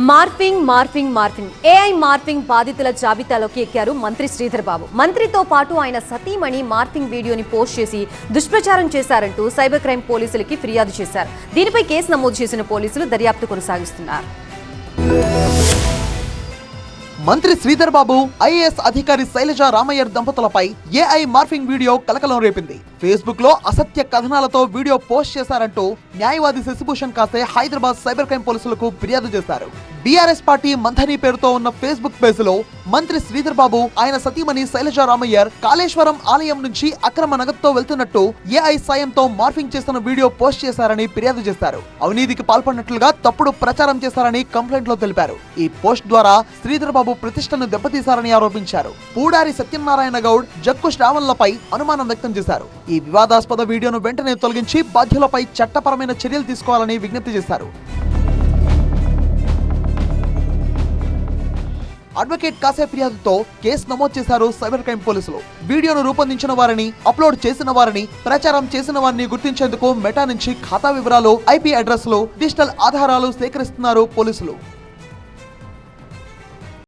Morphing AI morphing బాధితుల జాబితాలోకి ఎక్కారు మంత్రి శ్రీధర్ బాబు. మంత్రితో పాటు ఆయన సతీమణి మార్ఫింగ్ వీడియోని పోస్ట్ చేసి దుష్ప్రచారం చేశారంటూ సైబర్ క్రైమ్ పోలీసులకి ఫిర్యాదు చేశారు. దీనిపై కేసు నమోదు చేసిన పోలీసులు దర్యాప్తు కొనసాగిస్తున్నారు. మంత్రి శ్రీధర్ బాబు, ఐఏఎస్ అధికారి శైలజ రామయ్యర్ దంపతులపై ఏఐ మార్ఫింగ్ వీడియో కలకలం రేపింది. ఫేస్బుక్ లో అసత్య కథనాలతో వీడియో పోస్ట్ చేశారంటూ న్యాయవాది శశిభూషణ్ కాసే హైదరాబాద్ సైబర్ క్రైమ్ పోలీసులకు ఫిర్యాదు చేశారు. బీఆర్ఎస్ పార్టీ మంథని పేరుతో ఉన్న ఫేస్బుక్ పేజ్ లో మంత్రి శ్రీధర్ బాబు, ఆయన సతీమణి శైలజ రామయ్యర్ కాళేశ్వరం ఆలయం నుంచి అక్రమ నగదుతో వెళ్తున్నట్టు ఏఐ సాయంతో మార్ఫింగ్ చేస్తున్న వీడియో పోస్ట్ చేశారని ఫిర్యాదు చేశారు. అవినీతికి పాల్పడినట్లుగా తప్పుడు ప్రచారం చేశారని కంప్లైంట్ లో తెలిపారు. ఈ పోస్ట్ ద్వారా శ్రీధర్ బాబు ప్రతిష్టను దెబ్బతీశారని ఆరోపించారు. పూడారి సత్యనారాయణ గౌడ్, జక్కు శ్రావణ్లపై అనుమానం వ్యక్తం చేశారు. ఈ వివాదాస్పద వీడియోను వెంటనే తొలగించి బాధ్యులపై చట్టపరమైన చర్యలు తీసుకోవాలని విజ్ఞప్తి చేశారు. అడ్వకేట్ కాసే ఫిర్యాదుతో కేసు నమోదు చేశారు సైబర్ క్రైమ్ పోలీసులు. వీడియోను రూపొందించిన వారిని, అప్లోడ్ చేసిన వారిని, ప్రచారం చేసిన వారిని గుర్తించేందుకు మెటా నుంచి ఖాతా వివరాలు, ఐపీ అడ్రస్లు, డిజిటల్ ఆధారాలు సేకరిస్తున్నారు పోలీసులు.